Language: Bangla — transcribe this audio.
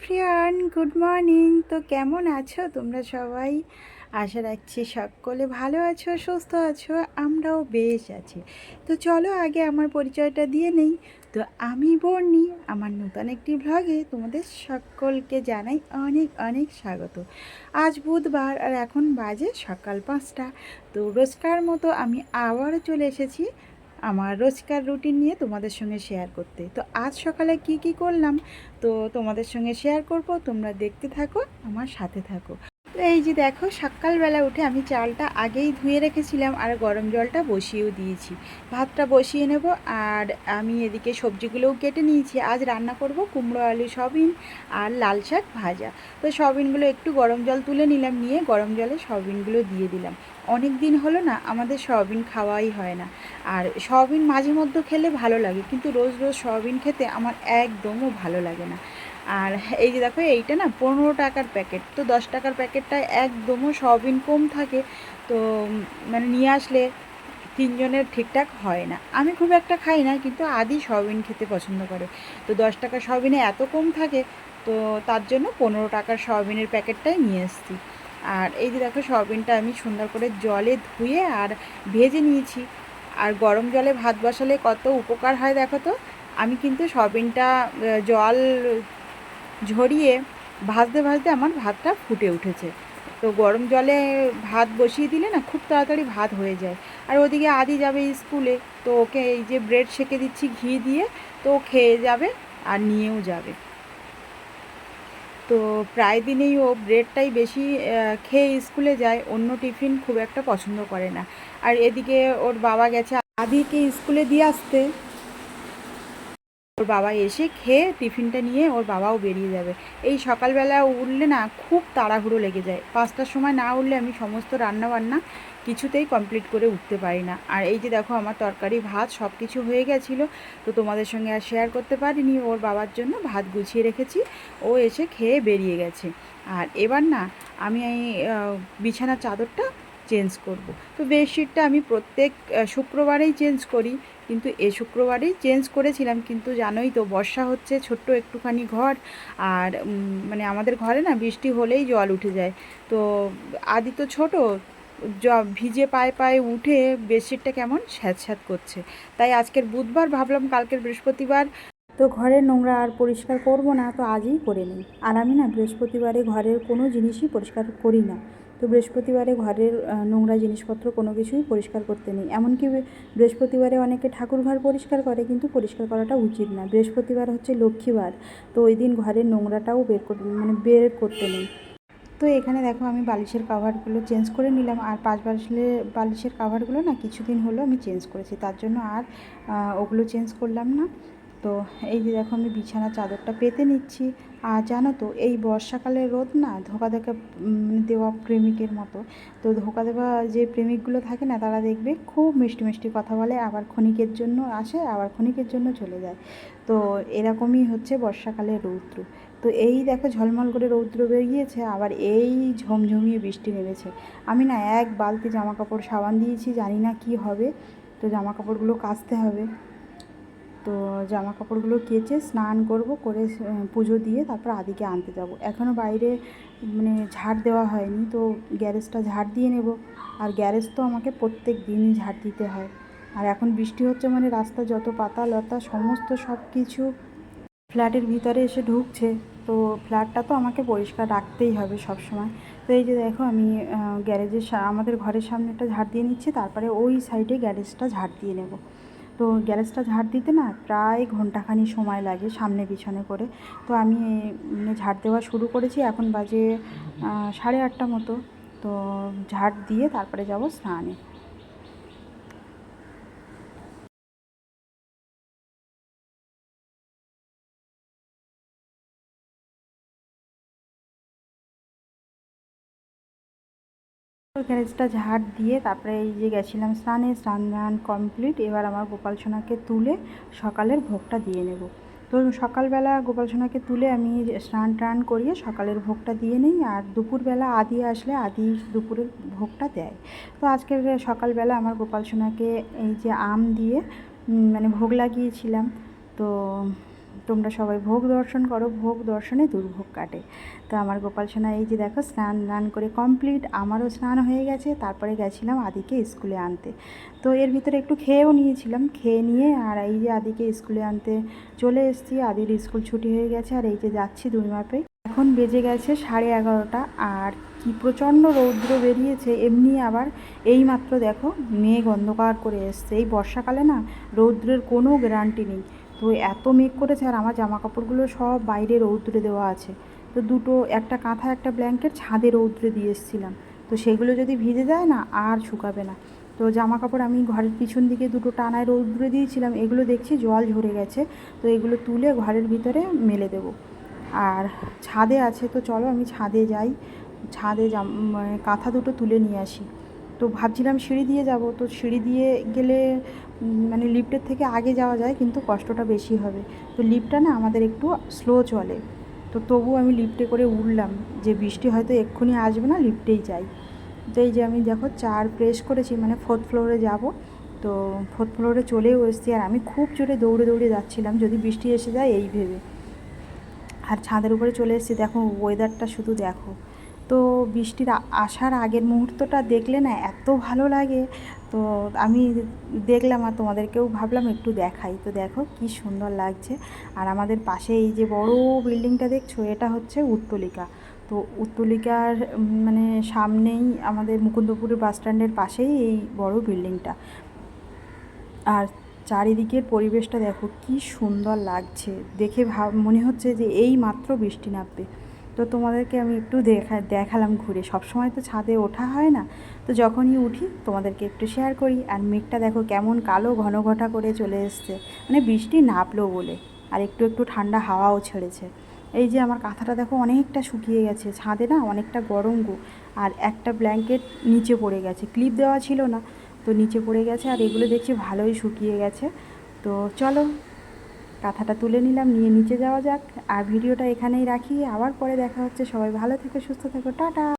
Everyone, good morning. তো কেমন আছো তোমরা সবাই? আশা রাখছি সকলে ভালো আছো, সুস্থ আছো। আমরাও বেশ আছি। তো চলো আগে আমার পরিচয়টা দিয়ে নেই। তো আমি বর্ণি, আমার নতুন একটি ভ্লগে তোমাদের সকলকে জানাই অনেক অনেক স্বাগত। আজ বুধবার আর এখন বাজে সকাল 5টা। তো রোজকার মতো আমি আবারও চলে এসেছি আমার রোজকার রুটিন নিয়ে তোমাদের সঙ্গে শেয়ার করতে। তো আজ সকালে কি করলাম তো তোমাদের সঙ্গে শেয়ার করব, তোমরা দেখতে থাকো, আমার সাথে থাকো। তো এই যে দেখো, সকালবেলা উঠে আমি চালটা আগেই ধুয়ে রেখেছিলাম আর গরম জলটা বসিয়েও দিয়েছি। ভাতটা বসিয়ে নেব আর আমি এদিকে সবজিগুলোও কেটে নিয়েছি। আজ রান্না করব কুমড়ো আলু সয়াবিন আর লাল শাক ভাজা। তো সয়াবিনগুলো একটু গরম জল তুলে নিলাম, নিয়ে গরম জলে সয়াবিনগুলো দিয়ে দিলাম। অনেক দিন হলো না আমাদের সয়াবিন খাওয়াই হয় না। আর সয়াবিন মাঝে মধ্যে খেলে ভালো লাগে, কিন্তু রোজ রোজ সয়াবিন খেতে আমার একদমও ভালো লাগে না। আর এই যে দেখো, এইটা না 15 টাকার প্যাকেট। তো 10 টাকার প্যাকেটটায় একদমও সয়াবিন কম থাকে। তো মানে নিয়ে আসলে তিনজনের ঠিকঠাক হয় না। আমি খুব একটা খাই না, কিন্তু আদি সয়াবিন খেতে পছন্দ করে। তো 10 টাকার সয়াবিনে এত কম থাকে, তো তার জন্য 15 টাকার সয়াবিনের প্যাকেটটাই নিয়ে এসেছি। আর এই যে দেখো, সয়াবিনটা আমি সুন্দর করে জলে ধুয়ে আর ভেজে নিয়েছি। আর গরম জলে ভাত বসালে কত উপকার হয় দেখো তো। আমি কিন্তু সয়াবিনটা জল ঝরিয়ে ভাজতে ভাজতে আমার ভাতটা ফুটে উঠেছে। তো গরম জলে ভাত বসিয়ে দিলে না খুব তাড়াতাড়ি ভাত হয়ে যায়। আর ওদিকে আদি যাবে স্কুলে, তো ওকে এই যে ব্রেড সেঁকে দিচ্ছি ঘি দিয়ে, তো ও খেয়ে যাবে আর নিয়েও যাবে। তো প্রায় দিনেই ও ব্রেডটাই বেশি খেয়ে স্কুলে যায়, অন্য টিফিন খুব একটা পছন্দ করে না। আর এদিকে ওর বাবা গেছে আদিকে স্কুলে দিয়ে আসতে। ওর বাবা এসে খেয়ে টিফিনটা নিয়ে ওর বাবাও বেরিয়ে যাবে। এই সকালবেলা উঠলে না খুব তাড়াহুড়ো লেগে যায়। 5টার সময় না উঠলে আমি সমস্ত রান্না বান্না কিছুতেই কমপ্লিট করে উঠতে পারি না। আর এই যে দেখো, আমার তরকারি ভাত সব কিছু হয়ে গেছিলো, তো তোমাদের সঙ্গে আর শেয়ার করতে পারিনি। ওর বাবার জন্য ভাত গুছিয়ে রেখেছি, ও এসে খেয়ে বেরিয়ে গেছে। আর এবার না আমি এই বিছানার চাদরটা চেঞ্জ করব। তো বেডশিটটা আমি প্রত্যেক শুক্রবারেই চেঞ্জ করি, কিন্তু এ শুক্রবারেই চেঞ্জ করেছিলাম। কিন্তু জানোই তো, বর্ষা হচ্ছে, ছোট্ট একটুখানি ঘর। আর মানে আমাদের ঘরে না বৃষ্টি হলেই জল উঠে যায়। তো আদি তো ছোটো, ভিজে পায়ে পায়ে উঠে বেডশিটটা কেমন স্যাঁতস্যাঁত করছে। তাই আজকের বুধবার ভাবলাম কালকের বৃহস্পতিবার, তো ঘরের নোংরা আর পরিষ্কার করব না, তো আজই করে নিই। আর আমি না বৃহস্পতিবারে ঘরের কোনো জিনিসই পরিষ্কার করি না। তো বৃহস্পতিবারে ঘরের নোংরা জিনিসপত্র কোনো কিছুই পরিষ্কার করতে নেই। এমনকি বৃহস্পতিবারে অনেকে ঠাকুর ঘর পরিষ্কার করে, কিন্তু পরিষ্কার করাটা উচিত না। বৃহস্পতিবার হচ্ছে লক্ষ্মীবার, তো ওই দিন ঘরের নোংরাটাও বের করতে নেই। তো এখানে দেখো, আমি বালিশের কাভারগুলো চেঞ্জ করে নিলাম। আর বালিশের কাভারগুলো না কিছুদিন হলো আমি চেঞ্জ করেছি, তার জন্য আর ওগুলো চেঞ্জ করলাম না। তো এই যে দেখো, আমি বিছানা চাদরটা পেতে নিচ্ছি। আর জানো তো, এই বর্ষাকালের রোদ না ধোকা দেওয়া প্রেমিকের মতো। তো ধোকা দেওয়া যে প্রেমিকগুলো থাকে না, তারা দেখবে খুব মিষ্টি মিষ্টি কথা বলে, আবার ক্ষণিকের জন্য আসে, আবার ক্ষণিকের জন্য চলে যায়। তো এরকমই হচ্ছে বর্ষাকালের রৌদ্র। তো এই দেখো, ঝলমল করে রৌদ্র বেরিয়েছে, আবার এই ঝমঝমিয়ে বৃষ্টি নেমেছে। আমি না এক বালতি জামা কাপড় সাবান দিয়েছি, জানি না কি হবে। তো জামা কাপড়গুলো কাচতে হবে। তো জামা কাপড়গুলো কেচে স্নান করব, করে পুজো দিয়ে তারপর আদিকে আনতে যাব। এখনও বাইরে মানে ঝাড় দেওয়া হয়নি, তো গ্যারেজটা ঝাড় দিয়ে নেব। আর গ্যারেজ তো আমাকে প্রত্যেক দিনই ঝাড় দিতে হয়। আর এখন বৃষ্টি হচ্ছে মানে রাস্তা যত পাতা লতা সমস্ত সব কিছু ফ্ল্যাটের ভিতরে এসে ঢুকছে। তো ফ্ল্যাটটা তো আমাকে পরিষ্কার রাখতেই হবে সব সময়। তো এই যে দেখো, আমি আমাদের ঘরের সামনে একটা ঝাড় দিয়ে নিচ্ছি, তারপরে ওই সাইডে গ্যারেজটা ঝাড় দিয়ে নেব। তো গ্যারেজটা ঝাড় দিতে না প্রায় ঘন্টাখানি সময় লাগে সামনে পিছনে করে। তো আমি মানে ঝাড় দেওয়া শুরু করেছি, এখন বাজে 8:30 মতো। তো ঝাড় দিয়ে তারপরে যাব স্নানে। গ্যারেজটা ঝাড় দিয়ে তারপরে এই যে গেছিলাম স্নানে, স্নান কমপ্লিট। এবার আমার গোপাল সোনাকে তুলে সকালের ভোগটা দিয়ে নেব। তো সকালবেলা গোপাল সোনাকে তুলে আমি স্নান টান করিয়ে সকালের ভোগটা দিয়ে নিই। আর দুপুরবেলা আদি আসলে আদি দুপুরের ভোগটা দেয়। তো আজকের সকালবেলা আমার গোপাল সোনাকে এই যে আম দিয়ে মানে ভোগ লাগিয়েছিলাম। তো তোমরা সবাই ভোগ দর্শন করো, ভোগ দর্শনে দুর্ভোগ কাটে। তো আমার গোপাল সোনা এই যে দেখো স্নান করে কমপ্লিট, আমারও স্নান হয়ে গেছে। তারপরে গেছিলাম আদিকে স্কুলে আনতে। তো এর ভিতরে একটু খেয়েও নিয়েছিলাম, খেয়ে নিয়ে আর এই যে আদিকে স্কুলে আনতে চলে এসেছি। আদির স্কুল ছুটি হয়ে গেছে আর এই যে যাচ্ছি দুই মাপে। এখন বেজে গেছে 11:30 আর কি প্রচণ্ড রৌদ্র বেরিয়েছে। এমনি আবার এইমাত্র দেখো মেঘ অন্ধকার করে এসছে। এই বর্ষাকালে না রৌদ্রের কোনো গ্যারান্টি নেই। তো এত মেঘ করেছে আর আমার জামা কাপড়গুলো সব বাইরে রৌদ্রে দেওয়া আছে। তো একটা কাঁথা একটা ব্ল্যাঙ্কেট ছাদে রৌদ্রে দিয়ে এসেছিলাম। তো সেগুলো যদি ভিজে যায় না আর শুকাবে না। তো জামা কাপড় আমি ঘরের পিছন দিকে দুটো টানায় রৌদ্রে দিয়েছিলাম, এগুলো দেখছি জল ঝরে গেছে। তো এগুলো তুলে ঘরের ভিতরে মেলে দেবো। আর ছাদে আছে, তো চলো আমি ছাদে যাই, ছাদে কাঁথা দুটো তুলে নিয়ে আসি। তো ভাবছিলাম সিঁড়ি দিয়ে যাব, তো সিঁড়ি দিয়ে গেলে মানে লিফটের থেকে আগে যাওয়া যায় কিন্তু কষ্টটা বেশি হবে। তো লিফটটা না আমাদের একটু স্লো চলে। তো তবু আমি লিফটে করে উঠলাম, যে বৃষ্টি হয়তো এক্ষুনি আসবে না, লিফটেই যাই। তো এই যে আমি দেখো 4 প্রেস করেছি, মানে 4th ফ্লোরে যাব। তো 4th ফ্লোরে চলেও এসেছি আর আমি খুব জোরে দৌড়ে যাচ্ছিলাম যদি বৃষ্টি এসে যায় এই ভেবে। আর ছাদের উপরে চলে এসেছি, দেখো ওয়েদারটা শুধু দেখো। তো বৃষ্টির আসার আগের মুহূর্তটা দেখলে না এত ভালো লাগে। তো আমি দেখলাম আর তোমাদেরকেও ভাবলাম একটু দেখাই। তো দেখো কি সুন্দর লাগছে। আর আমাদের পাশে এই যে বড় বিল্ডিংটা দেখছো, এটা হচ্ছে উত্তলিকা। তো উত্তলিকার মানে সামনেই আমাদের মুকুন্দপুরের বাস স্ট্যান্ডের পাশেই এই বড় বিল্ডিংটা। আর চারিদিকের পরিবেশটা দেখো কি সুন্দর লাগছে, দেখে মনে হচ্ছে যে এই মাত্র বৃষ্টি নামবে। তো তোমাদেরকে আমি একটু দেখালাম ঘুরে। সবসময় তো ছাদে ওঠা হয় না, তো যখনই উঠি তোমাদেরকে একটু শেয়ার করি। আর মেঘটা দেখো কেমন কালো ঘটা করে চলে এসছে, মানে বৃষ্টি নামলো বলে। আর একটু ঠান্ডা হাওয়াও ছেড়েছে। এই যে আমার কাঁথাটা দেখো অনেকটা শুকিয়ে গেছে, ছাদে না অনেকটা গরম গো। আর একটা ব্ল্যাঙ্কেট নিচে পড়ে গেছে, ক্লিপ দেওয়া ছিল না, তো নিচে পড়ে গেছে। আর এগুলো দেখছি ভালোই শুকিয়ে গেছে। তো চলো কাঁথাটা তুলে নিলাম, নিয়ে নিচে যাওয়া যাক। আর ভিডিওটা এখানেই রাখি, আবার পরে দেখা হচ্ছে। সবাই ভালো থেকো, সুস্থ থেকো, টাটা।